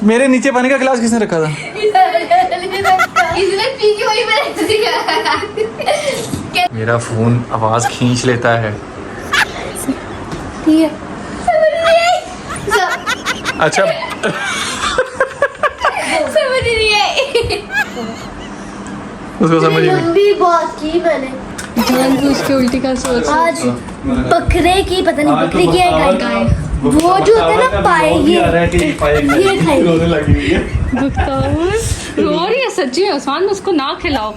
मेरे नीचे पानी का गिलास किसने रखा था? इसने पी के वही मैंने मेरा फोन आवाज खींच लेता है। ठीक है। अच्छा समझ नहीं आई। उसको समझ नहीं। लंबी बात की मैंने। जानबूझ के उल्टी का सोच। आज बकरे की पता नहीं बकरी की है गाय का है। वो जो होता है ना पाए ये खाएगी। बख्तावर रो रही है सच्ची में उस्मान, उसको ना खिलाओ।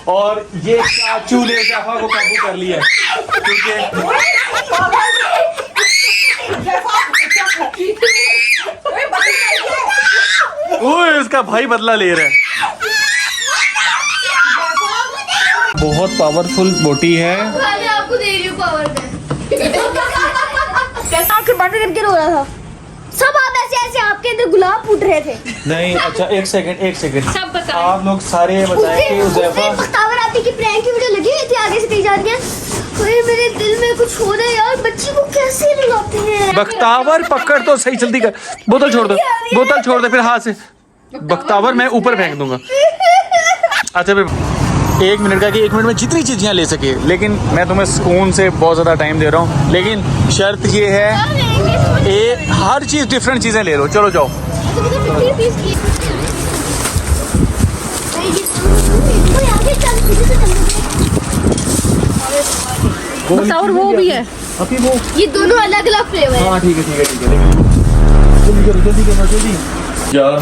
और ये चाचू ने जाफा को काबू कर लिया क्योंकि ओए इसका भाई बदला ले रहा है। बहुत पावरफुल बोटी है। मैं आपको दे रही हूँ पावर में। आंखें बंद करके रो रहा था। सब आप ऐसे आपके अंदर गुलाब फूट रहे थे। नहीं अच्छा एक सेकंड सब बताओ। आप लोग सारे बताएं कि उज़ैफा बख्तावर आती की प्रैंक की वीडियो लगी हुई थी आगे से कहीं जा रही है। ओए मेरे दिल में कुछ हो रहा है यार, बच्ची को कैसे रुलाते हैं। बख्तावर पकड़ तो सही, जल्दी कर। बोतल छोड़ दो, बोतल छोड़ दे फिर हाथ से। बख्तावर मैं ऊपर फेंक दूंगा। अच्छा फिर 1 मिनट का कि 1 मिनट में जितनी चीज़ें ले सके, लेकिन मैं तुम्हें सुकून से बहुत ज़्यादा टाइम दे रहा हूँ। लेकिन शर्त ये है हर चीज़ डिफरेंट चीज़ें ले लो। चलो जाओ। बख्तावर वो भी है। अभी वो ये दोनों अलग अलग फ्लेवर है। हाँ ठीक है जल्दी यार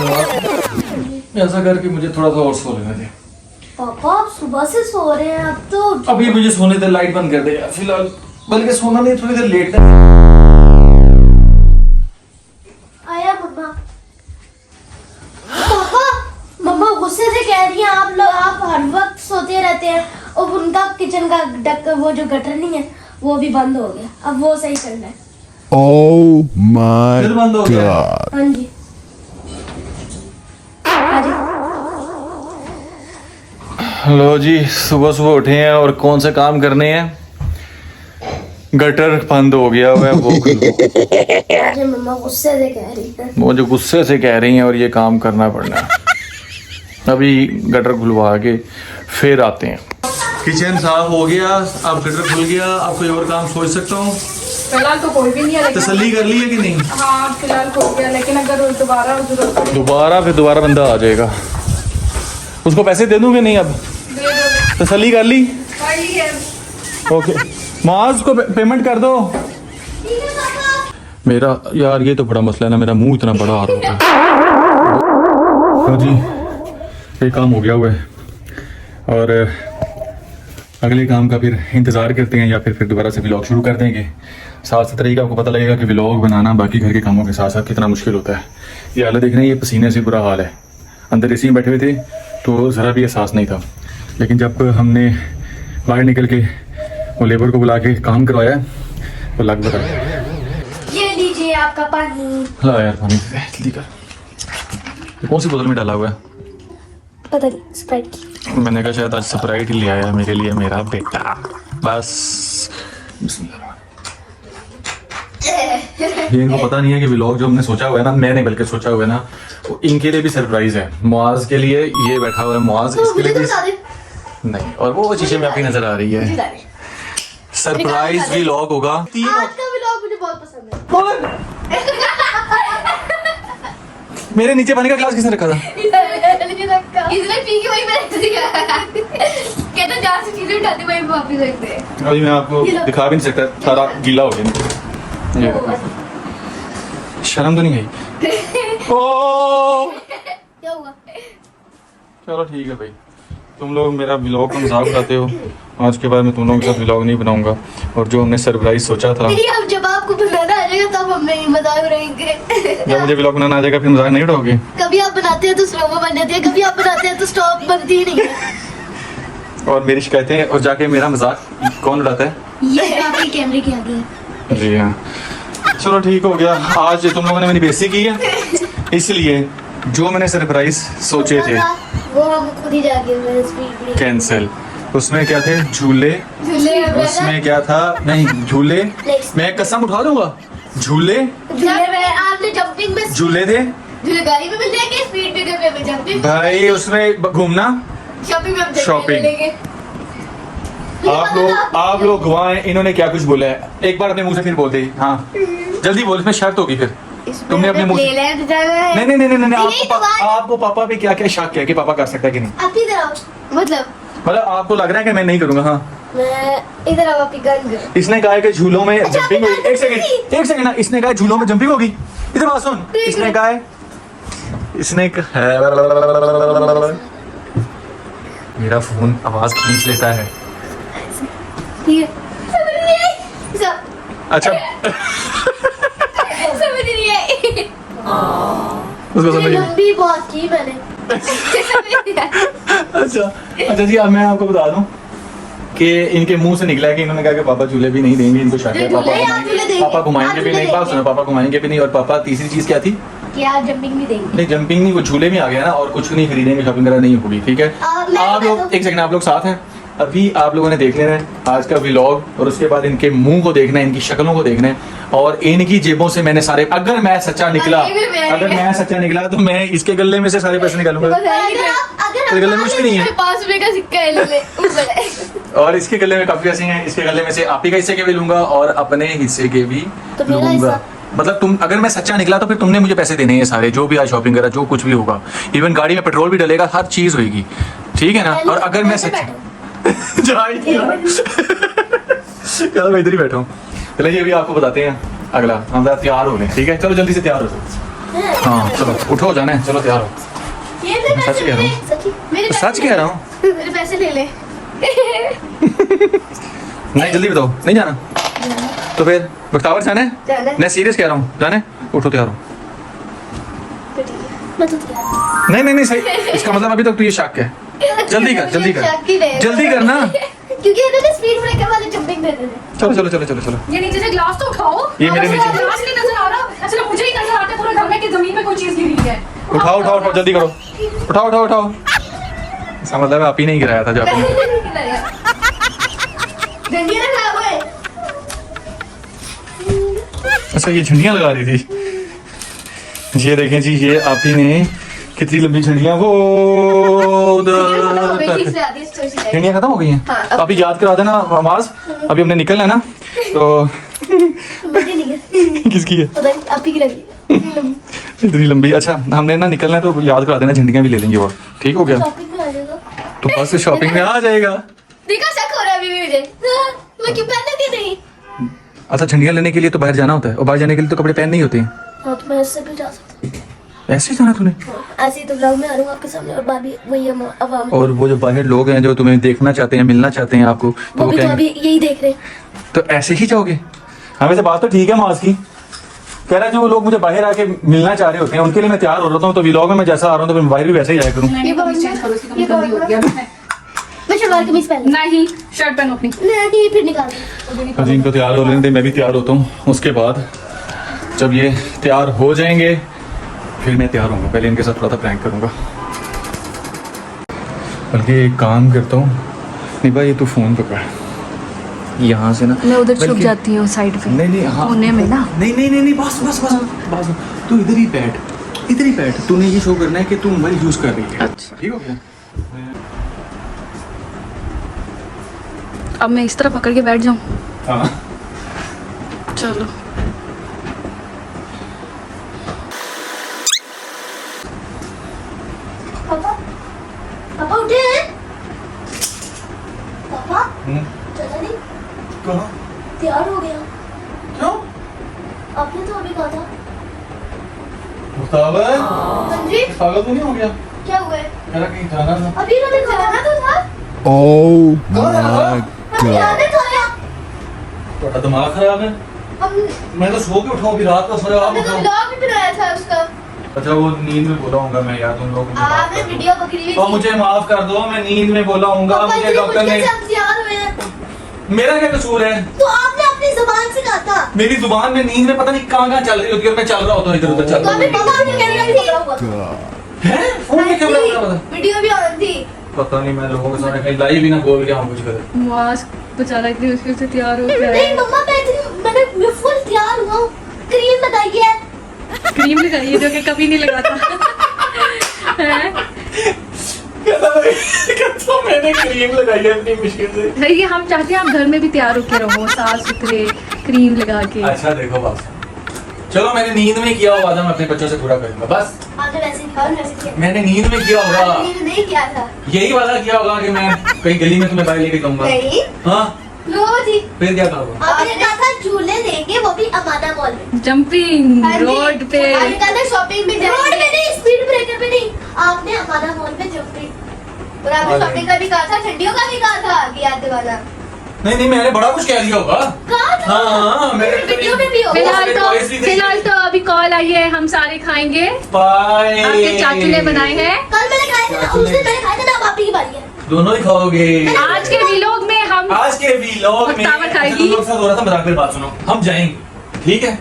ऐसा करके मुझे थोड़ा सा और सो लेने दे। पापा आप सुबह से सो रहे हैं अब तो। अभी मुझे सोने दे, लाइट बंद कर दे यार फिलहाल। बल्कि सोना नहीं, थोड़ी देर लेट है। आया मम्मा। पापा मम्मा गुस्से से कह रही हैं आप लोग आप हर वक्त सोते रहते हैं। और उनका किचन का वो जो गटर नहीं है वो भी बंद हो गया, अब वो सही चल रहा है। Oh my फिर बंद हो गया। God. हाँ जी। लो जी, सुबह सुबह उठे हैं और कौन से काम करने हैं। गटर बंद हो गया हुआ है वो अरे मम्मा गुस्से से कह रही है। वो जो गुस्से से कह रही हैं और ये काम करना पड़ना है। अभी गटर खुलवा के फिर आते हैं। किचन साफ हो गया, अब गटर खुल गया। अब कोई और काम सोच सकता हूँ। फिलहाल तो कोई भी नहीं है, लेकिन तसल्ली कर ली है कि नहीं? हाँ फिलहाल हो गया, लेकिन अगर दोबारा जरूरत पड़ी दोबारा बंदा आ जाएगा। उसको पैसे दे दूंगे नहीं? अब तसल्ली कर ली? ओके माज को पेमेंट कर दो। मेरा यार ये तो बड़ा मसला है ना, मेरा मुंह इतना बड़ा आ रहा है। तो जी ये काम हो गया हुआ है और अगले काम का फिर इंतज़ार करते हैं या फिर दोबारा से व्लॉग शुरू कर देंगे। साथ साथ तरीका आपको पता लगेगा कि व्लॉग बनाना बाकी घर के कामों के साथ साथ कितना मुश्किल होता है। ये हालत देख रहे हैं, ये पसीने से बुरा हाल है। अंदर एसी में बैठे हुए थे तो ज़रा भी एहसास नहीं था, लेकिन जब हमने बाहर निकल के वो लेबर को बुला के काम करवाया तो लग बता। ये लीजिए आपका पानी। ला यार पानी जल्दी कर। ये कौन सी बोतल में डाला हुआ है? पता नहीं स्प्राइट की। मैंने कहा शायद आज स्प्राइट ही ले आया मेरे लिए मेरा बेटा। बस ये इनको पता नहीं है कि व्लॉग जो हमने सोचा हुआ है ना, मैंने बल्कि सोचा हुआ है ना, वो इनके लिए भी सरप्राइज है। मुआज के लिए ये बैठा हुआ है मुआज, इसके लिए भी नहीं। और वो शीशे में आपकी नजर आ रही है, सरप्राइज व्लॉग होगा। आज का व्लॉग मुझे बहुत पसंद है। मेरे नीचे पानी का गिलास किसने रखा था? इसने पी के वही मैंने कहता जहाँ से चीजें उठाते वही वापस रखते हैं। अभी मैं आपको दिखा भी नहीं सकता, सारा गीला हो गया। ये शर्म तो नहीं आई? ओ क्या हुआ? चलो ठीक है भाई, तुम लोग मेरा व्लॉग का मजाक उड़ाते हो। आज के बाद मैं तुम लोगों के साथ व्लॉग नहीं बनाऊंगा। और जो हमने सरप्राइज सोचा था, नहीं अब जब आपको बनाना आ जाएगा तब हम नहीं मजाक उड़ाएंगे। जब मुझे व्लॉग बनाना आ जाएगा फिर मजाक नहीं उड़ाओगे? कभी आप बनाते हैं तो स्लो बन जाती है, कभी आप बनाते हैं तो स्टॉप बनती ही नहीं है। और मेरी शिकायतें और जाके मेरा मजाक कौन उड़ाता है? ये आपके कैमरे के आगे है। जी हाँ, चलो ठीक हो गया। आज तुम लोगों ने मेरी बेइज्जती की है, इसलिए जो मैंने सरप्राइज सोचे थे वो हम खुद ही जाके कैंसिल। उसमें क्या थे? झूले। उसमें क्या था? नहीं झूले, मैं कसम उठा दूंगा। झूले आपने जंपिंग में झूले थे, मुझे गाड़ी में मिल जाएंगे, स्पीड ब्रेकर पे मिल जाएंगे, भाई उसमें घूमना शॉपिंग में Shopping. मिलेंगे। आप लोग गवाएं, इन्होंने क्या कुछ बोला है, एक बार अपने मुंह से फिर बोल दे। हाँ जल्दी बोल, इसमें शर्त होगी फिर। तुमने अपने मुंह से प्लेलैंड जाना है। नहीं नहीं नहीं नहीं, यही तो बात है। आपको पापा पे क्या क्या शक है कि पापा कर सकता है कि नहीं? आप इधर आओ, मतलब आपको लग रहा है कि मैं नहीं करूंगा? हाँ मैं इधर आओ, आपकी गन करो। इसने कहा है कि झूलों में अच्छा, जंपिंग आपने होगी। एक सेकंड ना, इसने कहा है झूलों में जंपिंग होगी। इधर बात सुन, इसने कहा है, मेरा फोन आवाज खींच लेता है। ठीक है, समझ नहीं आई। अच्छा समझ नहीं आई। उसको समझ नहीं। लंबी बात की मैंने। अच्छा जी, अब मैं आपको बता दूं कि इनके मुंह से निकला है कि इन्होंने कहा कि पापा झूले भी नहीं देंगे, इनको शक है झूले आप झूले देंगे। पापा घुमाएंगे आप भी झूले नहीं। बात देंगे। सुनो, पापा घुमाएंगे भी नहीं, और पापा तीसरी चीज क्या थी? कि आप जंपिंग भी देंगे। नहीं जंपिंग नहीं, वो झूले में आ गया ना, और कुछ नहीं खरीदेंगे, शॉपिंग वगैरह नहीं होगी। ठीक है, मैं आप बता लोग दूं। एक सेकंड, आप लोग साथ हैं। अभी आप लोगों ने देख लेना है आज का व्लॉग, और उसके बाद इनके मुंह को देखना है, इनकी शक्लों को देखना है, और इनकी जेबों से मैंने सारे, अगर मैं सच्चा निकला, अगर मैं सच्चा निकला तो मैं इसके गले में से सारे पैसे निकालूंगा, अगर गले में कुछ भी नहीं है, 5 रुपए का सिक्का है, ले ले ऊपर है। और इसके गले में काफी पैसे हैं। इसके गले में से आप ही का हिस्से के भी लूंगा और अपने हिस्से के भी तो मेरा लूंगा। हिस्सा? मतलब तुम, अगर मैं सच्चा निकला तो फिर तुमने मुझे पैसे देने हैं सारे, जो भी आज शॉपिंग करा, जो कुछ भी होगा, इवन गाड़ी में पेट्रोल भी डलेगा, हर चीज होगी। ठीक है ना? और अगर मैं सच्चा चलो मैं इधर ही बैठा हूँ। चलिए अभी आपको बताते हैं अगला, हम तैयार हो गए। ठीक है, चलो जल्दी से तैयार हो जाओ। हाँ चलो उठो, जाना है, चलो तैयार हो। ये ले सच कह रहा हूँ। मेरे सच कह रहा हूँ। मेरे पैसे ले ले। नहीं जल्दी बताओ, नहीं जाना तो फिर बख्तावर जाना है? जाना है। मैं सीरियस कह रहा हूँ, जाना है, उठो तैयार हो। मैं तो तैयार नहीं नहीं नहीं सही, इसका मतलब अभी तक तो ये शक है। जल्दी कर, जल्दी कर, शक ही नहीं। जल्दी करना। क्योंकि इन्होंने स्पीड ब्रेकर वाले जंपिंग दे दी। चलो चलो चलो चलो चलो। ये नीचे से ग्लास तो उठाओ। ये मेरे नीचे। ग्लास नहीं नजर आ रहा। अच्छा मुझे ही नजर आता है पूरे घर में कि जमीन में कोई चीज गिरी है। उठाओ उठाओ उठाओ, जल्दी करो, उठाओ उठाओ उठाओ। इसका मतलब आप ही नहीं गिराया था जो आपने। डंडी ना खराब है। अच्छा ये झंडियाँ लगा रही थी। ये देखें जी, ये आप ही ने कितनी लंबी झंडियाँ, वो ठीक से आती है स्टोरी से। झंडियाँ खत्म हो गई हैं। हाँ, तो अभी याद करा देना आवाज, अभी हमने निकलना है ना, तो मुझे नहीं है। किसकी है पता नहीं, आप ही की लगी। इतनी लंबी? अच्छा हमने ना निकलना है तो याद करा देना, झंडियाँ भी ले लेंगे। और ठीक हो गया, शॉपिंग में आ जाएगा। तो बस शॉपिंग में आ जाएगा। देखा शक हो रहा है अभी भी मुझे। मैं क्यों पहनने दी नहीं? अच्छा झंडियाँ लेने के लिए तो बाहर जाना होता है, और बाहर जाने के लिए तो कपड़े पहन नहीं होते हैं। हाँ तो मैं इससे भी जा सकती हूँ। ऐसे ही जाना तूने? ऐसे ही तो ब्लॉग में आ रहा हूँ आपके सामने, और भाभी वही आवाम और वो जो बाहर लोग हैं जो तुम्हें देखना चाहते हैं, मिलना चाहते हैं आपको, तो वो वो भी तो कहेंगे अभी यही देख रहे हैं। तो ऐसे ही जाओगे? हाँ वैसे बात तो ठीक है माज की, कह रहा है जो लोग मुझे बाहर आके मिलना चाह रहे होते हैं उनके लिए मैं तैयार हो रहा हूँ, तो व्लॉग में मैं जैसा आ रहा हूँ तो मैं बाहर भी वैसे ही जाया करूँ। ये कौन चेंज करो इसकी ये कमी कौन हो गया। मैं शलवार कमीज पहन नहीं शर्ट पहनो अपनी। नहीं फिर निकाल दे। अजीम को तैयार हो लेने दे, मैं भी तैयार होता हूँ। उसके बाद जब ये तैयार हो जाएंगे फिर मैं तैयार होऊंगा। पहले इनके साथ थोड़ा सा प्रैंक करूँगा, बल्कि एक काम करता हूँ। नहीं भाई ये तू फ़ोन पकड़ यहाँ से ना, मैं उधर छुप बल्कि- जाती हूँ साइड पे। नहीं नहीं हाँ कोने में ना। नहीं नहीं नहीं नहीं बस बस बस बस, तू इधर ही बैठ, इधर ही बैठ। तूने ये शो करना है कि तू मोबाइल यूज कर रही है। अच्छा। ठीक हो गया? अब मैं इस तरह पकड़ के बैठ जाऊँ? हाँ चलो पापा पापा उठे हैं? पापा चला नहीं? कहाँ? तैयार हो गया। क्यों? आपने तो अभी कहा था। मुस्ताबर हाँ जी, पागल तो नहीं हो गया? क्या हुआ है? कह रहा कहीं जाना था। अभी इन्होंने खाना तो था। Oh my अभी god. आने खाया। थोड़ा दिमाग खराब है। मैं तो सो के उठाऊं, अभी रात को सोया आप हमने तो उठाओ। ब्लॉग भी बनाया था उसका। अच्छा वो नींद में बोला होगा मैं, यार तुम लोग मुझे माफ आपने कर दो। वीडियो पकड़ी हुई और मुझे माफ कर दो, मैं नींद में बोला होऊंगा। पापा मुझे इतनी डॉक्टर मुश्किल ने, से हम तैयार हुए हैं। मेरा क्या कसूर है? तो आपने अपनी जुबान से कहा था। मेरी जुबान में नींद में पता नहीं कहाँ चल रही होती है, और मैं चल रहा होता हूँ इधर उधर चल तो रहा अभी पापा ने कैमरा भी God. है। फोन में कैमरा लगा था? वीडियो भी ऑन थी। पता नहीं, मैं लोगों के सामने कहीं लाइव भी ना बोल गया हूँ कुछ कर। मास्क बेचारा इतनी मुश्किल से तैयार हो गया नहीं है। मम्मा मैंने फुल तैयार हुआ हूँ। क्रीम लगाई है। क्रीम लगाई है जो कि कभी नहीं लगाता। तो मैंने क्रीम लगाई है अपनी मुश्किल से। नहीं, ये हम चाहते हैं आप घर में भी तैयार होके रहो, साफ सुथरे क्रीम लगा के। अच्छा देखो बस, चलो मैंने नींद में किया हुआ वादा मैं अपने बच्चों से पूरा करूंगा बस। आपने वैसे ही कहा, वैसे किया। मैंने नींद में किया होगा, आपने नहीं किया था। यही वादा किया होगा कि मैं कहीं गली में तुम्हें बाहर लेके जाऊंगा। नहीं। हाँ लो जी। फिर क्या कहोगे? आपने कहा था झूले लेंगे, वो भी अमाना मॉल में। जंपिंग हाँ जी। रोड पे। आपने कहा था शॉपिंग में जाएंगे। रोड में नहीं, स्पीड ब्रेकर पे नहीं। आपने अमाना मॉल में जंपिंग। और आपने अरे। शॉपिंग का भी कहा था, ठंडियों का भी कहा था कि आते वाला। नहीं मैंने बड़ा कुछ कह दिया होगा। कहा था। हाँ मेरे वीडियो में भी होगा। फिलहाल तो अभी कॉल आई है, हम सारे खाएंगे। बाय। आपके चाचू ने बनाए हैं। कल मैंने खाए थे ना, उस दिन मैंने खाए थे ना, अब आपकी बारी है। दोनों ही खाओगे। आज के व्लॉग में हम आज के व्लॉग में बख्तावर खाएगी। तुम लोग साथ हो रहा था, मजाक में बात सुनो, हम जाएंगे ठीक है,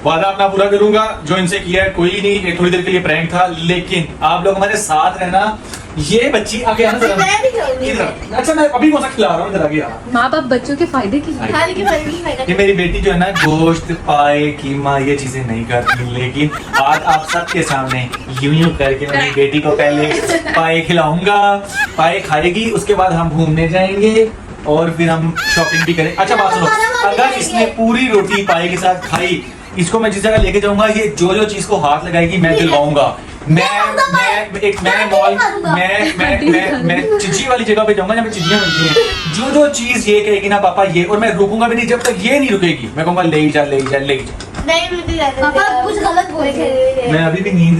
वादा अपना पूरा करूंगा जो इनसे किया है। कोई नहीं, ये थोड़ी देर के लिए प्रैंक था, लेकिन आप लोग हमारे साथ रहना। ये बच्ची आगे आना जरा। मैं भी खाऊंगी। इधर। अच्छा मैं अभी कौन सा खिला रहा हूँ, इधर आगे आ। माँ बाप बच्चों के फायदे के लिए। खाने की बारी नहीं ये खाएगा। मेरी बेटी जो है ना, गोश्त पाए कीमा ये चीजें नहीं करती, लेकिन आज आप सबके सामने यूं करके मेरी बेटी को पहले पाए खिलाऊंगा, पाए खाएगी, उसके बाद हम घूमने जाएंगे और फिर हम शॉपिंग भी करें। अच्छा बात सुनो, अगर इसने पूरी रोटी पाए के साथ खाई, इसको मैं जिस जगह लेके जाऊंगा, ये जो चीज को हाथ लगाएगी मैं दिलवाऊंगा। मैं चिज्जी वाली जगह पे जाऊंगा जहाँ पे चिज्जियां मिलती हैं। जो चीज ये कहेगी ना पापा ये, और मैं रुकूंगा भी नहीं जब तक ये नहीं रुकेगी। मैं कहूंगा ले जा ले जा ले जा। नहीं मुझे पापा कुछ गलत बोल रहे मैं अभी भी नींद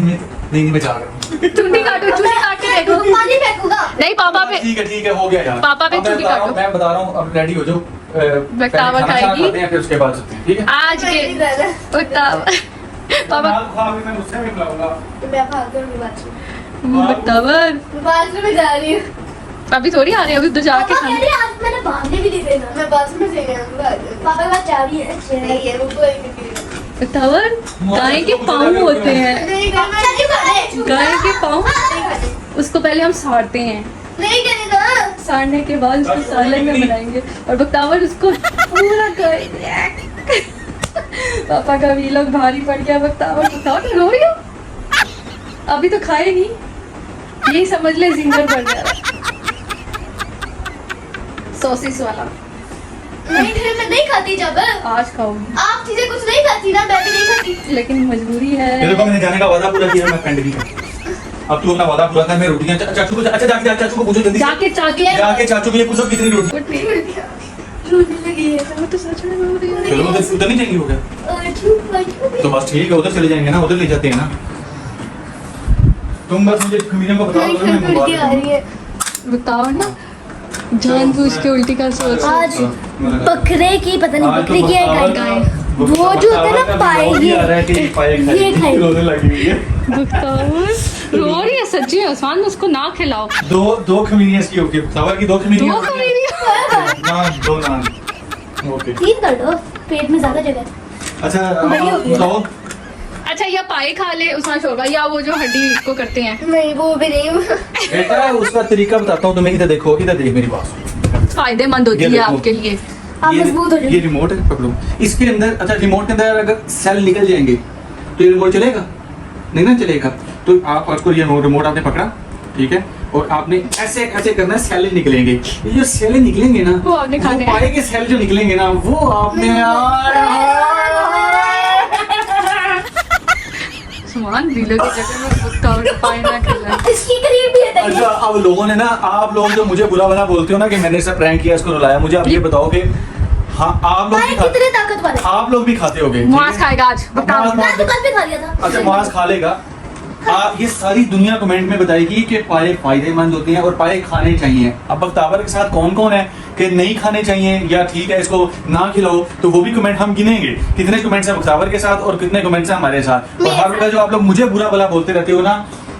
में जा रहा हूँ। चुन्नी काटो, चुन्नी काट के देखो। पानी फेंकूंगा। नहीं पापा पे। ठीक है हो गया यार। पापा पे अब मैं चुन्नी बता रहा हूँ, काटो। मैं बता रहा हूँ, अब रेडी हो जाओ। बख्तावर पहले खाना खाएगी। खाते हैं, फिर उसके बाद सोते हैं, ठीक है। आज के बख्तावर पापा मैं मुझसे भी मिलाऊंगा। मैं खा कर बाथरूम बख्तावर में जा रही हूँ। अभी थोड़ी आ रही है, अभी तो जाके पापा खाना। कह रहे हैं, आज मैंने भागने भी नहीं देना। मैं बाथरूम में से गया। पापा के पास चाबी है। नहीं है, वो कोई नहीं। बख्तावर गाय के पाँव होते हैं, नहीं खाने। गाय के पाँव। नहीं खाने। उसको पहले हम साड़ते हैं, नहीं करेगा। साड़ने के बाद उसको सालन में बनाएंगे और बख्तावर उसको पूरा करेंगे। पापा का व्लॉग भारी पड़ गया। बख्तावर रो रही हो? अभी तो खाए नहीं, यही समझ ले जिंगर बन जा रहा। सॉसेस वाला नहीं फिर मैं नहीं खाती। जब आज खाऊंगी, आप चीजें कुछ नहीं खाती ना, मैं भी नहीं खाती। लेकिन मजबूरी ये है। देखो मैंने जाने का वादा पूरा किया, मैं पेंड भी कर। अब तू अपना वादा पूरा कर, मैं रोटियां चाचू को, अच्छा जाके चाचू को पूछो जल्दी से। जाके चाचू जाके चाचू को ये पूछो कितनी रोटी। रोने लगी है। वो तो सच में रो रही है। चलो उधर नहीं जाएंगे, हो गया तो बस ठीक है, उधर चले जाएंगे ना, उधर ले जाते हैं ना। तुम बस मुझे खमीरे को बता दो, मैं मंगवा उल्टी आ रही है। बख्तावर ना जानबूझ के उल्टी का सोच रहा है। आज बकरे की पता नहीं, बकरी की है गाय। वो जो होता है ना पाए, ये खाएगी। रोने लगी हुई है। बख्तावर रो रही है सच्ची में। उस्मान उसको ना खिलाओ। दो खमीरियां इसकी होगी, सवार की दो खमीरियां। दो खमीरियां? नान, दो नान। ओके। 3 कर दो, पेट में ज्यादा जगह है। अच्छा बड़ी हो गई। बताओ। अच्छा या पाए खा ले उस्मान शोरबा, या वो जो हड्डी को करते हैं। नहीं वो भी नहीं। बेटा उसका तरीका बताता हूँ तुम्हें, इधर देखो, इधर देख मेरी बात। फायदेमंद होती ये है देखो। आपके लिए। आप मजबूत हो ये जाओ। रिमोट है, पकड़ो इसके अंदर। अच्छा रिमोट के अंदर अगर सेल निकल जाएंगे तो ये रिमोट चलेगा नहीं ना, चलेगा। तो आप उसको ये रिमोट आपने पकड़ा, ठीक है, और आपने ऐसे ऐसे करना है, सेल निकलेंगे। ये जो सेल निकलेंगे ना, वो आपने खाने हैं। पाए के सेल जो निकलेंगे ना, वो आपने उस्मान वीलो के चक्कर में बख्तावर का पाए ना खिलाए। इसकी करीब भी है। अच्छा अब लोगों ने ना, आप लोग जो मुझे बुरा भला बोलते हो ना कि मैंने इससे प्रैंक किया, इसको रुलाया, मुझे आप ये बताओ कि हाँ आप लोग भी कितने ताकतवर है। आप लोग भी खाते होगे। मुआज खाएगा आज बख्तावर। मैं दुकान पे खा लिया था। अच्छा मुआज खा लेगा। ये सारी दुनिया कमेंट में बताएगी कि पाए फायदेमंद होते हैं और पाए खाने चाहिए। अब बख्तावर के साथ कौन कौन है कि नहीं खाने चाहिए या ठीक है इसको ना खिलाओ, तो वो भी कमेंट हम गिनेंगे, कितने कमेंट्स हैं बख्तावर के साथ और कितने कमेंट्स हैं हमारे साथ। और हर बार जो आप लोग मुझे बुरा भला बोलते रहते हो ना,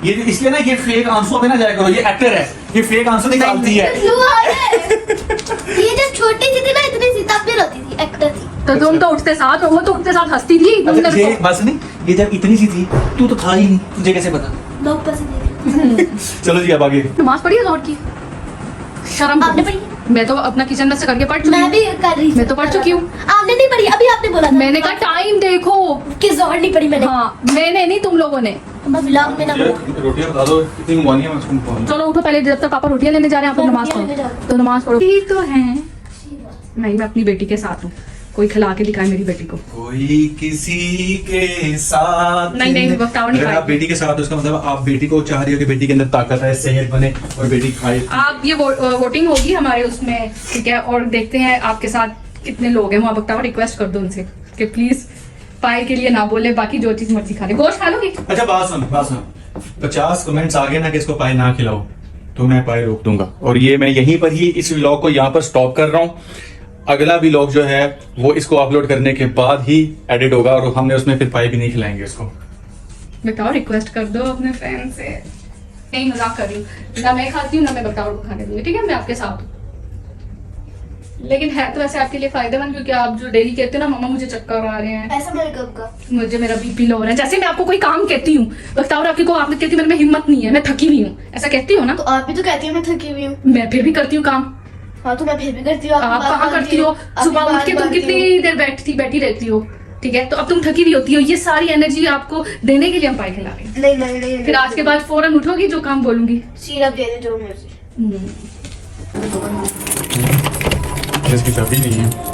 ये इसलिए ना, ये फेक आंसू पे ना जाया करो, ये एक्टर है, ये फेक आंसू निकालती है। ये जब छोटी सी थी ना, इतनी सी तब भी रोती थी, एक्टर थी। तो तुम तो उठते साथ, वो तो उठते साथ हंसती थी। तुम अच्छा, ये मेरे को बस नहीं, ये जब इतनी सी थी तू तो था ही नहीं, तुझे कैसे पता। लोग पसंद है। चलो जी अब आगे। नमाज पढ़ी है लौट की? शर्म आपने पढ़ी? मैं तो अपना किचन में से करके पढ़ चुकी मैं हूँ। भी कर रही थी। मैं तो पढ़ चुकी हूँ। आपने नहीं पढ़ी, अभी आपने बोला था। मैंने कहा टाइम देखो किस और नहीं पढ़ी मैंने। हाँ मैंने नहीं, तुम लोगों ने। मैं व्लॉग में ना ये रोटियां बता दो कितनी मंगवानी है, मैं उसको मंगवाऊं। चलो उठो पहले, जब तक पापा रोटियां लेने जा रहे हैं आप लोग नमाज पढ़ो। तो नमाज पढ़ो। ये तो है नहीं, मैं अपनी बेटी के साथ हूँ, कोई खिला के दिखाए मेरी बेटी को। कोई किसी के साथ नहीं, बताओ नहीं अगर आप बेटी के साथ हो, उसका मतलब आप बेटी को चाह रही हो कि बेटी के अंदर ताकत है, सेहत बने और बेटी खाए। आप ये वोटिंग होगी हमारे उसमें, ठीक है, और देखते हैं आपके साथ कितने लोग हैं वहाँ। बख्तावर रिक्वेस्ट कर दो उनसे कि प्लीज पाए के लिए ना बोले, बाकी जो चीज मर्जी खा ले। गोश्त खा लोगी? अच्छा बात सुन 50 कमेंट्स आ गए ना कि इसको पाए ना खिलाओ, तो मैं पाए रोक दूंगा। और ये मैं यहीं पर ही इस व्लॉग को यहाँ पर स्टॉप कर रहा हूँ। अगला व्लॉग जो है वो इसको अपलोड करने के बाद ही एडिट होगा और हमने उसमें फिर पाए भी नहीं खिलाएंगे इसको। बताओ, रिक्वेस्ट कर दो अपने फैन से। नहीं, मजाक कर रही हूँ, ना मैं खाती हूँ ना मैं बख्तावर को खाने दूंगी, ठीक है, मैं आपके साथ हूँ। लेकिन है तो वैसे आपके लिए फायदेमंद, क्योंकि आप जो डेली कहते हो ना मम्मा मुझे चक्कर आ रहे हैं, ऐसा मेरे कब का मुझे मेरा बीपी लो हो रहा है, जैसे मैं आपको कोई काम कहती हूँ बख्तावर आपकी को आपने कहती मेरे में हिम्मत नहीं है, मैं थकी हुई हूँ, ऐसा कहती हो ना? तो आप भी तो कहती हो मैं थकी हुई हूँ। मैं फिर भी करती हूँ काम। हाँ तो मैं फिर भी करती हूँ। आप कहाँ करती हो? सुबह उठ के तुम कितनी देर बैठी रहती हो, ठीक है, तो अब तुम थकी हुई होती हो, ये सारी एनर्जी आपको देने के लिए हम पाए खिला रहे हैं। नहीं फिर आज के बाद फौरन उठोगी जो काम बोलूंगी। सिरप दे दे जो मुझे। इसकी चाबी नहीं है।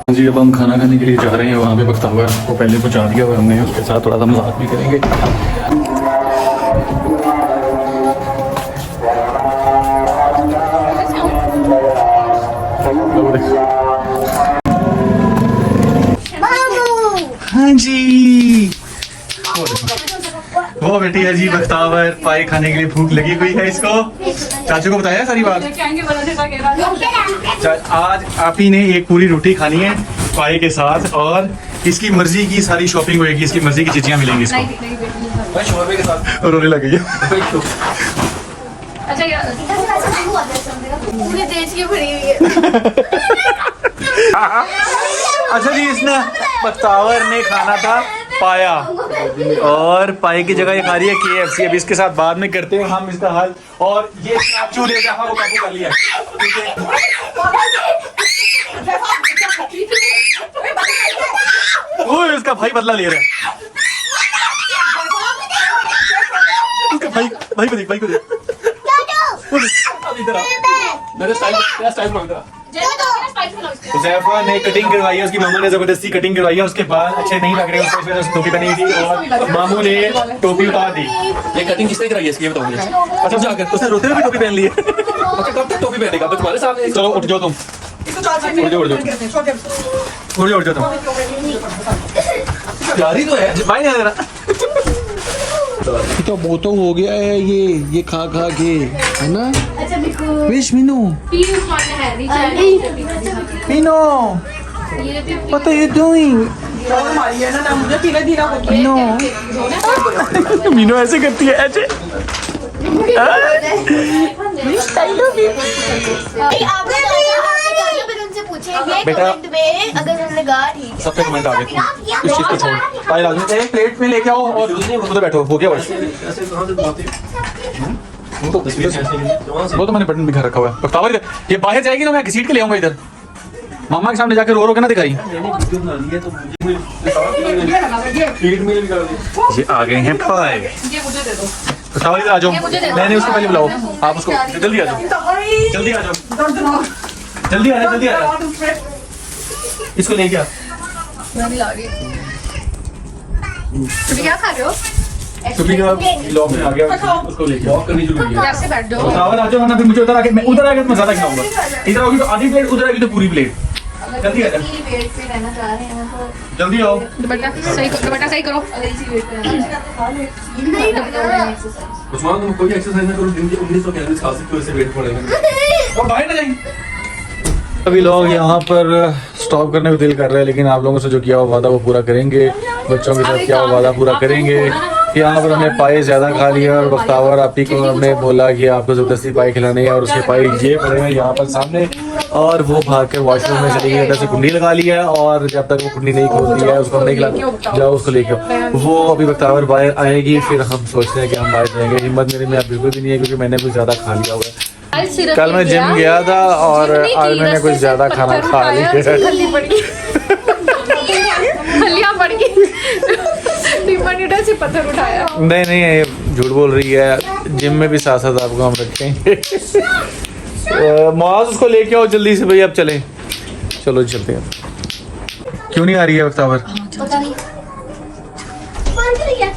जी अब हम खाना खाने के लिए जा रहे हैं, वहाँ पे बख्तावर को पहले पहुँचा दिया और हमने उसके साथ थोड़ा सा मजाक भी करेंगे। हाँ जी वो बेटी है जी बख्तावर, पाए खाने के लिए भूख लगी हुई है इसको। चाचू को बताया सारी बात। आज आप ही ने एक पूरी रोटी खानी है पाए के साथ और इसकी मर्जी की सारी शॉपिंग होएगी, इसकी मर्जी की चीजें मिलेंगी इसको। शोरबे के साथ रोने लगी है। अच्छा यार पूरे देश की भरी हुई है। अच्छा जी, इसने बख्तावर ने खाना था पाया और पाए की जगह ये खा रही है KFC। अब इसके साथ बाद में करते हैं हम इसका हल। और ये चाचू ले जा, वो काबू कर लिया, ठीक है। वो इसका भाई बदला ले रहा है। उसका भाई को देख। अब इधर आ। मेरे स्टाइल मांगा। हुज़ैफा ने कटिंग करवाई है, उसकी मामू ने जबरदस्ती कटिंग करवाई है, उसके बाद अच्छे नहीं लग रहे उसको, इसमें उसने टोपी पहनी थी और मामू ने टोपी उतार दी। ये कटिंग किसने कराई है इसकी, ये बताओ मुझे। अच्छा जाकर उसने रोते हुए भी टोपी पहन ली है। अच्छा कब तक टोपी पहनेगा, बस तुम्हारे सामने। चलो उठ जाओ तुम, उठ जाओ तुम। यारी तो है भाई, नहीं आ रहा। तो वो तो हो गया है ये खा खा के, है ना? अच्छा बिल्कुल। Wish Meenu Meenu what are you doing? Meenu Meenu ऐसे करती है, ऐसे। बेटा, कमेंट में अगर उन्होंने कहा ठीक है। सबसे कमेंट आ गए इस चीज को छोड़। पाए लाजमी एक प्लेट में लेके आओ और उधर बैठो, हो गया बस। वो तो मैंने बटन भी घर रखा हुआ है। बख्तावर ये बाहर जाएगी ना, मैं घसीट के ले आऊंगा इधर। मामा के सामने जाके रो के ना दिखाई। ये आ गए हैं पाए। बख्तावर इधर आ जाओ, मैंने उसको पहले बुलाओ, आप उसको जल्दी आ जाओ, जल्दी आ जाओ, जल्दी आ जाओ। इसको लेके आ। क्या खा रहे हो? सुबह का लॉक में आ गया, उसको लेके वॉक करनी जरूरी है। कैसे बैठ जाओ? बख्तावर आ जाओ, वरना फिर मुझे उधर आके मैं ज्यादा खिलाऊंगा। इधर आओगी तो आधी प्लेट, उधर आएगी तो पूरी प्लेट। जल्दी आ जाओ, वेट पे रहना चाह रहे हैं तो जल्दी आओ। दुपट्टा सही करो। उस्मान तुम कोई एक्सरसाइज ना करो, दिन की 1900 कैलोरीज खा सकते हो, इससे वेट बढ़ेगा। और बाहर ना जाएंगे। अभी लोग यहाँ पर स्टॉप करने को दिल कर रहे हैं, लेकिन आप लोगों से जो किया हुआ वादा वो पूरा करेंगे। बच्चों के साथ किया हुआ वादा पूरा करेंगे। यहाँ पर हमने पाए ज़्यादा खा लिया और बख्तावर आपी को हमने बोला कि आपको ज़बरदस्ती पाए खिलाने हैं और उसके पाए ये पड़े हैं यहाँ पर सामने, और वो भाग के वॉशरूम में चली गई, से कुंडी लगा लिया है और जब तक वो कुंडी नहीं खोलती है उसको हम नहीं खिला। जाओ उसको लेके आओ। वो अभी बख्तावर बाहर आएगी, फिर हम सोचते हैं कि हम बाहर जाएंगे। हिम्मत मेरे में अब बिल्कुल भी नहीं है क्योंकि मैंने कुछ ज़्यादा खा लिया हुआ है। कल मैं जिम गया था और आज मैंने कुछ ज्यादा खाना खा लिया। हल्लियाँ पड़ गई। से पत्थर उठाया। नहीं नहीं, ये झूठ बोल रही है। जिम में भी साथ साथ आपको हम रखेंगे। मुआज उसको लेके आओ जल्दी से भाई, अब चले। चलो चलते हैं। क्यों नहीं आ रही है वक्तावर? पता नहीं कौन कर रही है?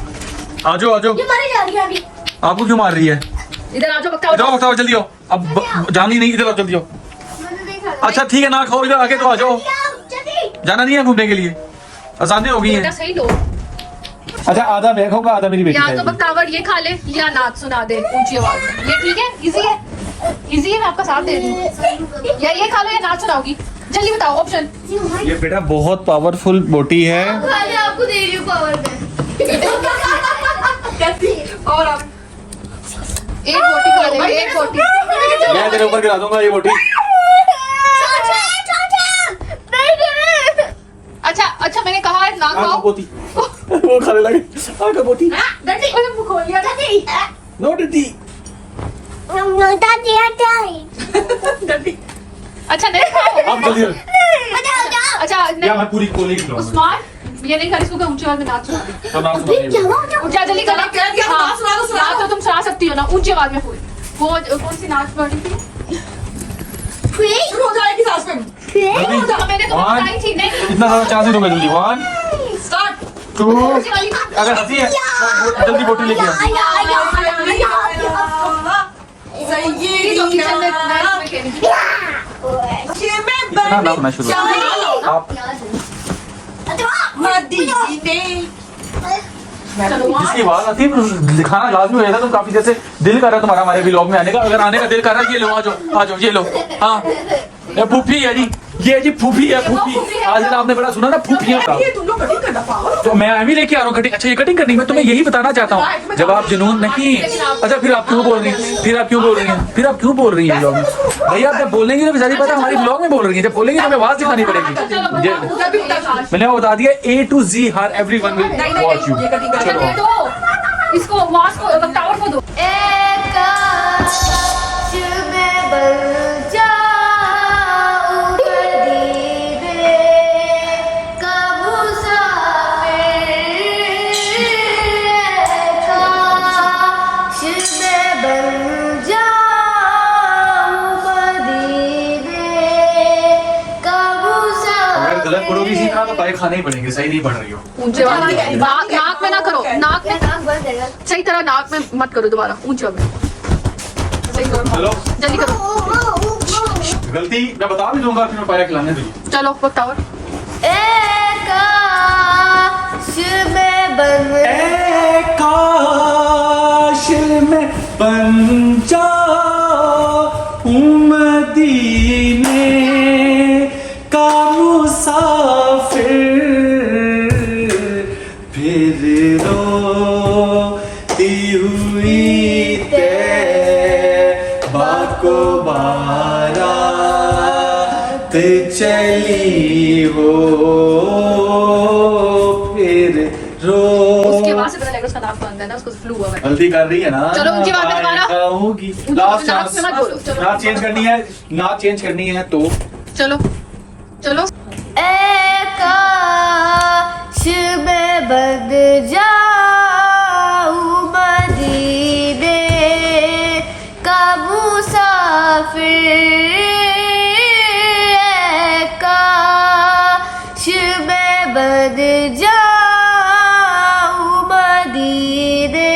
आ जाओ आ जाओ। ये मारी जा रही है अभी। आपको क्यों मार रही है? इधर आ जाओ जाओ वक्तावर जल्दी आओ। अब जानी नहीं, इधर आओ जल्दी आओ। मैंने देखा। अच्छा ठीक है ना खाओ, इधर आके तो आ जाओ। जल्दी। जाना नहीं है घूमने के लिए, आसानी हो गई है। सही लो। अच्छा आधा मैं खाऊंगा, आधा मेरी बेटी या तो खाएगी। बख्तावर ये खा ले या नाच सुना दे ऊंची आवाज में। ये ठीक है, इजी है, इजी है। मैं आपका साथ दे रही हूँ। या ये खा लो या नाच सुनाओगी। जल्दी बताओ ऑप्शन। ये बेटा बहुत पावरफुल बोटी है। मैं आपको दे रही हूँ पावर में। और आप एक बोटी खा ले, एक बोटी। मैं तेरे ऊपर गिरा दूंगा ये बोटी। अच्छा अच्छा, मैंने कहा है ना खाओ। बोती वो खाने लगे। आका बोटी। डटी मुंह खोल लिया। नो डटी। डटी। अच्छा नहीं खाओ। आप जल्दी अच्छा या नहीं। मैं पूरी कोली खिलाऊंगा। उस्मान ये नहीं कर, इसको क्या ऊंची आवाज में नाच सुना दे। तो नाम सुनाइए। ऊंचा जल्दी कर। हाँ, नाच तो तुम सुना सकती हो ना ऊंची आवाज में। कोई वो कौन सी नाच पड़ी थी? शुरू हो जाएगी सांस में। जल्दी। मैंने तो One. बताई थी नहीं। इतना सारा चांस ही दूंगा जल्दी। 1 2 ऊंची वाली। अगर हंसी है जल्दी बोटी लेके आओ। ये जो किचन में नाच में खेली। इतना ना होना शुरू। आप जिसकी आवाज आती है दिखाना लाजमी हो जाता है। तुम काफी जैसे दिल कर रहा है तुम्हारा हमारे व्लॉग में आने का। अगर आने का दिल कर रहा है ये लो, आ जाओ ये लो। हाँ ये फूफी है जी, ये जी फूफी है। फूफी आज आपने बड़ा सुना ना फूफियाँ का। तो मैं अभी लेके आ रहा हूँ कटिंग। अच्छा ये कटिंग करनी, मैं तुम्हें यही बताना चाहता हूँ। जब आप जुनून नहीं। अच्छा फिर आप क्यों बोल रही हैं? फिर आप क्यों बोल रही हैं? फिर आप क्यों बोल रही हैं व्लॉग में? भैया आप जब बोलेंगी तो बेचारी पता हमारी व्लॉग में बोल रही है। जब बोलेंगी तो हमें आवाज दिखानी पड़ेगी। मैंने वो बता दिया A to Z her everyone will watch you. चलो दो इसको आवाज को बख्तावर को दो। आकाश में बल जाऊं दीदे कब मुसाफिर आकाश में बल जाऊं दीदे कब अगर गलत पढ़ोगी सीखना तो पाए खाने ही पड़ेंगे। सही नहीं पढ़ रही हो। ऊंचे आवाज में नाक में ना करो। नाक में सही तरह नाक में मत करो दोबारा। ऊंचे में सही करो। चलो जल्दी करो। गलती मैं बता भी दूंगा, फिर मैं पाया खिलाने दूंगी। चलो बख्तावर। आकाश में बल काश में बन जाऊं मदीने का मुसाफिर फिर रोती हुई तैबा को बारात चली हो फिर रो। उसकी आवाज से पता लगेगा उसका नाक बंद है ना, उसको फ्लू हुआ है। गलती कर रही है ना। चलो ऊंची आवाज में दोबारा। होगी लास्ट नाक में मत बोलो। चलो नाच चेंज करनी है, नाच चेंज करनी है तो चलो चलो। आकाश में बद जाऊं मदीने का मुसाफिर आकाश में बद जाऊं मदीने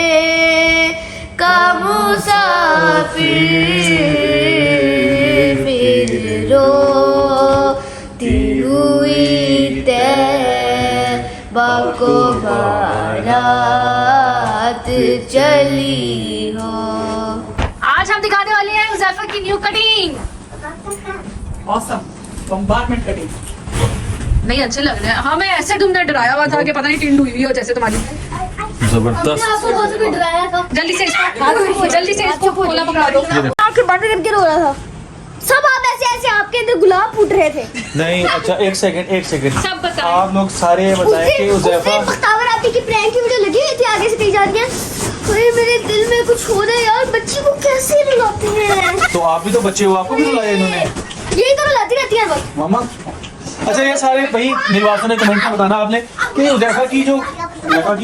का मुसाफिर फिर रोती हुई तैबा को बारात चली हो। आज हम दिखाने वाले हैं हुज़ैफा की न्यू कटिंग। नहीं अच्छे लग रहे हैं। हमें ऐसे तुमने डराया हुआ था कि पता नहीं टिंड हुई हुई हो जैसे तुम्हारी। जबरदस्त। आपको बहुत भी डराया था। जल्दी से इसको खोला पकड़ा दो। आंखें बंद करके रो रहा था। सब आप ऐसे ऐसे आपके इधर गुलाब फूट रहे थे। नहीं अच्छा एक सेकंड सब बताओ। आप लोग सारे बताएं कि उससे हुज़ैफा बख्तावर आपकी की प्रैंक की वीडियो लगी हुई थी आगे से कही जा रही है। भाई मेरे दिल में कुछ हो रहा है यार, बच्ची को कैसे रुलाते हैं? तो आप भी तो बच्चे हो, आपको भी रुलाया इन्होंने? यही तो रुलाती रहती है बस। मामा अच्छा ये सारे भाई निर्वाचन ने कमेंट में बताना आपने कि उजैफा की कटिंग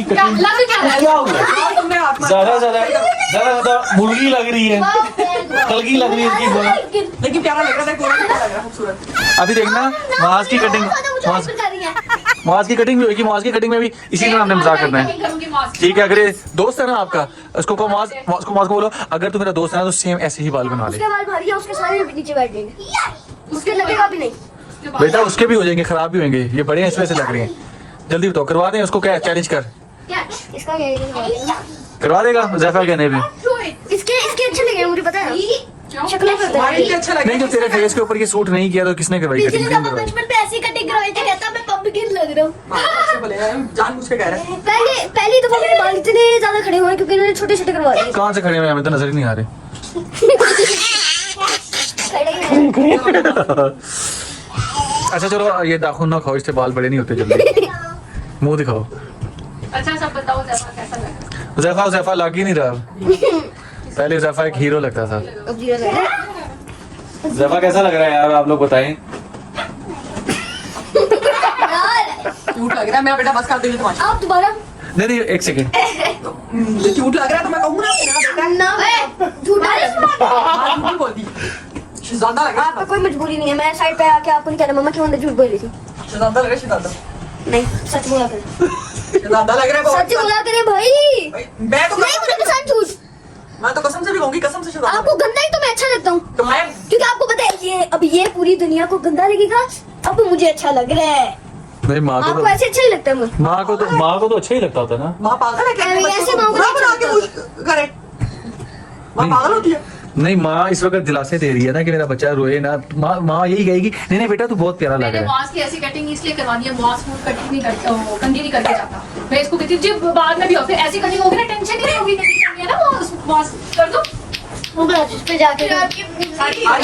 क्या हुआ? ज्यादा मुर्गी लग रही है, कलगी लग रही है इसकी बोला। लेकिन प्यारा लग रहा था, गोरा लग रहा था, खूबसूरत। अभी देखना माज की कटिंग, माज की कटिंग भी होगी। माज की कटिंग में भी इसी तरह हमने मजाक करना है, ठीक है? अगर ये दोस्त है ना आपका, उसको माज को बोलो अगर तू मेरा दोस्त है ना तो सेम ऐसे ही बाल बना ले। उसके बाल भारी है, उसके सारे नीचे बैठ जाएंगे, उसके लगेगा भी नहीं। बेटा उसके भी हो जाएंगे, खराब भी होंगे, ये बड़े हैं इस वजह से लग रहे हैं। जल्दी बताओ, करवा दें उसको? क्या चैलेंज कर, इसका क्या करवा देगा उजैफा कहने पे? इसके अच्छे लगे मुझे पता है, शक्ल पे होता भाई है। अच्छा लग नहीं, जो तेरे फेस के ऊपर ये सूट नहीं किया तो किसने करवाई पिछले कटिंग? दफा बचपन पे ऐसी कटिंग करवाई थी, कहता मैं पम्पकिन लग रहा हूँ। रहा बोलेगा, जानबूझ के कह रहा है। पहली दफा मेरे बाल इतने ज्यादा खड़े हुए हैं क्योंकि इन्होंने छोटे छोटे करवा दिए। कहाँ से खड़े हुए हैं, हमें तो नजर ही नहीं आ रहे। खड़े हैं। अच्छा चलो ये दाखुन ना खाओ, इससे बाल बड़े नहीं होते जल्दी। मुंह दिखाओ। अच्छा सब बताओ जैसा कैसा लगा? उजैफा लग ही नहीं रहा। पहले उजैफा एक हीरो लगता था। अब जीरो लग रहा है। उजैफा कैसा लग रहा है यार, आप लोग बताएं। क्यूट लग रहा है। मेरा बेटा बस कर देगी तुम्हारी। आप दोबारा नहीं एक सेकंड। क्यूट लग रहा है तो मैं कहूँ ना, मेरा बेटा झूठा हाँ, झूठ बोल दी। शहजादा लग रहा आपका है। कोई मजबूरी नहीं है, मैं साइड पे आके आपको नहीं कहना मम्मा क्यों झूठ बोल रही थी। शहजादा लग रहा है, शहजादा। नहीं सच बोला करे, शहजादा लग रहा है बहुत। सच बोला करे भाई। भाई, मैं तो नहीं मुझे पसंद झूठ, मैं तो कसम से भी कहूंगी, कसम से शहजादा। आपको गंदा ही तो मैं अच्छा लगता हूँ तो मैं क्योंकि आपको पता है ये अब ये पूरी दुनिया को गंदा लगेगा, अब मुझे अच्छा लग रहा है। नहीं माँ को आपको तो ऐसे अच्छा ही लगता है मुझे। माँ को तो अच्छा ही लगता होता ना। माँ पागल है क्या? अरे बच्चों ऐसे को माँ को बुरा नहीं बना के अच्छा कुछ करे। माँ पागल होती है। नहीं माँ इस वक्त दिलासे दे रही है ना कि मेरा बच्चा रोए ना। माँ यही कहेगी नहीं नहीं बेटा तू बहुत प्यारा लग मैंने रहा है। मॉस की ऐसी कटिंग इसलिए करवानी है, मॉस फूड कटिंग नहीं करता, कंघी नहीं करके जाता। मैं इसको कहती हूँ जब बाद में भी हो, फिर ऐसी कटिंग होगी ना टेंशन नहीं होगी, नहीं करनी है ना मॉस कर दो। उस पे जाके आज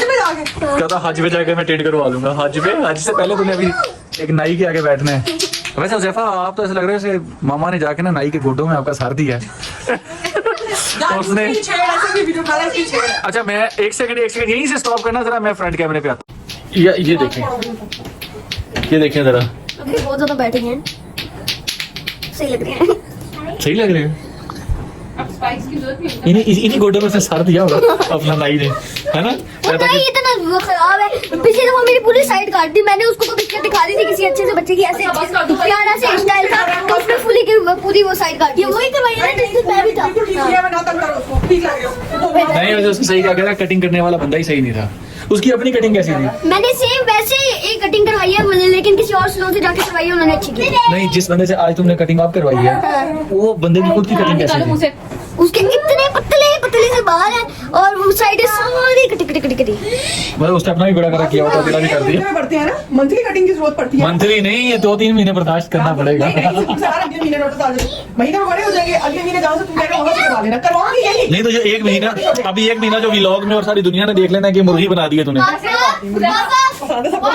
में जाके कहता हज पे जाके मैं टेंट करवा लूंगा। हज से पहले तूने अभी एक नाई के आगे बैठना है। वैसे उजैफा आप तो ऐसा लग रहा है जैसे मामा ने जाके ना नाई के गोडों में आपका सार दिया है। तो उसने ऐसे भी वीडियो बना इसकी छेड़ है। अच्छा मैं एक सेकंड यहीं से स्टॉप करना जरा, मैं फ्रंट कैमरे पे आता हूँ। ये देखें जरा, अभी बहुत ज्यादा बैठे हैं, सही लग रहे हैं। सही लग रहे हैं। अब स्पाइस की जरूरत नहीं है। इन्हीं गोडों में से सार दिया होगा अपना नाई ने, है ना? कहता नहीं कि इतना खराब है, पिछले दफा मेरी पूरी साइड काट दी मैंने, उसको तो पिक्चर दिखा दी थी किसी अच्छे से बच्चे की, ऐसे प्यारा से स्टाइल था, तो उसने पूरी वो साइड काट दी। वही करवाई है जिस दिन मैं भी था। ठीक है, मैं ना तंग करो उसको, ठीक लग रही हो। नहीं वैसे उसको सही क्या कह रहा, कटिंग करने वाला बंदा ही सही नहीं था। उसकी अपनी कटिंग कैसी थी? मैंने सेम वैसे एक कटिंग करवाई है मैंने, लेकिन किसी और सलून से जाके करवाई है, उन्होंने अच्छी की। नहीं जिस बंदे से आज तुमने कटिंग आप करवाई है वो बंदे की खुद की कटिंग कैसी निकालो मुंह थी? से। उसके इतने पतले से बाल हैं और वो साइड सारी कटी। मतलब उसने अपना भी बड़ा करा किया होता, तेरा भी कर दिया। में बढ़ते हैं ना, मंथली कटिंग की जरूरत पड़ती है। मंथली नहीं, ये 2-3 महीने बर्दाश्त करना पड़ेगा। अगले महीने नोटिस आ जाए, महीने में बड़े हो जाएंगे, अगले महीने जहाँ से तुम कह रहे हो वहाँ से करवा लेना, करवाऊंगी यही। नहीं तो ये एक महीना, अभी एक महीना जो व्लॉग में और सारी दुनिया ने देख लेना कि मुर्गी बना दी है तूने। पसंद है सबको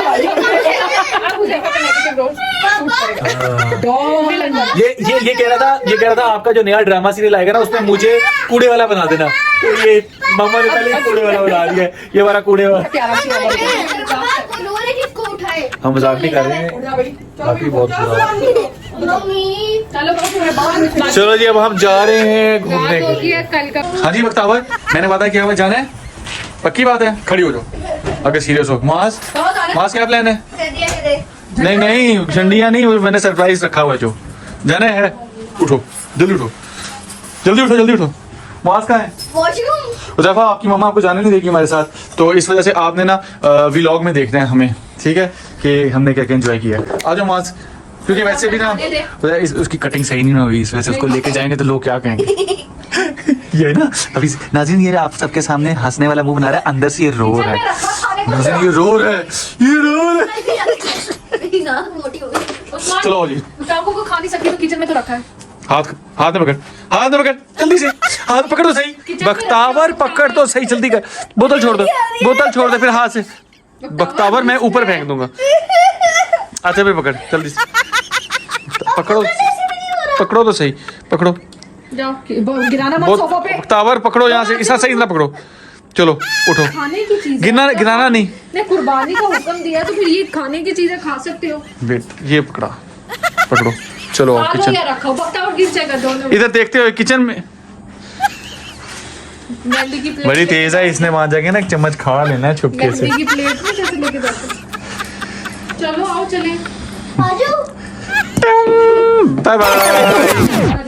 ये कह रहा था आपका जो नया ड्रामा सीरियल आएगा ना उसमें मुझे कूड़े वाला बना देना। तो ये मामा ने पहले कूड़े वाला बना दिया है, ये वाला कूड़े वाला। हम मजाक नहीं कर रहे हैं, बाकी बहुत बुरा। चलो जी अब हम जा रहे हैं घूमने के लिए। कल का हाँ जी बख्तावर, मैंने वादा किया हुआ जाना है, पक्की बात है? खड़ी हो जाओ अगर सीरियस हो। मास क्या प्लान है? नहीं झंडिया नहीं, मैंने सरप्राइज रखा हुआ है जो जाना है। उठो जल्दी उठो। मास कहाँ है? उजैफा आपकी मम्मा आपको जाने नहीं देगी हमारे साथ, तो इस वजह से आपने ना व्लॉग में देखना है हमें, ठीक है कि हमने क्या क्या एंजॉय किया है। आ जाओ मास, क्योंकि वैसे भी ना उसकी कटिंग सही नहीं हुई, इस वजह से उसको लेके जाएंगे तो लोग क्या कहेंगे। ये ना अभी नाज़रीन ये आप सबके सामने हंसने वाला मुंह बना रहा है, अंदर से ये रो रहा है। नाज़रीन ये रो रहा है। चलो जी, टांगों को खा नहीं सकती तो किचन में तो रखा है। हाथ में पकड़ जल्दी से, हाथ पकड़ तो सही बख्तावर, पकड़ तो सही, जल्दी कर। बोतल छोड़ दे फिर हाथ से। बख्तावर मैं ऊपर फेंक दूंगा। अच्छा भाई पकड़ जल्दी से, पकड़ो तो सही, पकड़ो जाओ गिराना मत बहुत सोफा पे। बख्तावर पकड़ो यहाँ से, इस सही ना पकड़ो। चलो उठो, खाने की चीज गिराना नहीं। ने कुर्बानी का हुक्म दिया तो फिर ये खाने की चीजें खा सकते हो। वेट, ये पकड़ो। चलो आप आलू किचन, या रखो बख्तावर गिर जाएगा दोनों। इधर देखते हो किचन में। मेहंदी की प्लेट बड़ी तेज है, इसने वहां जाके ना एक चम्मच खा लेना है छुपके से। मेहंदी की प्लेट में कैसे लेके जाते? चलो आओ चले। आजू बाय बाय।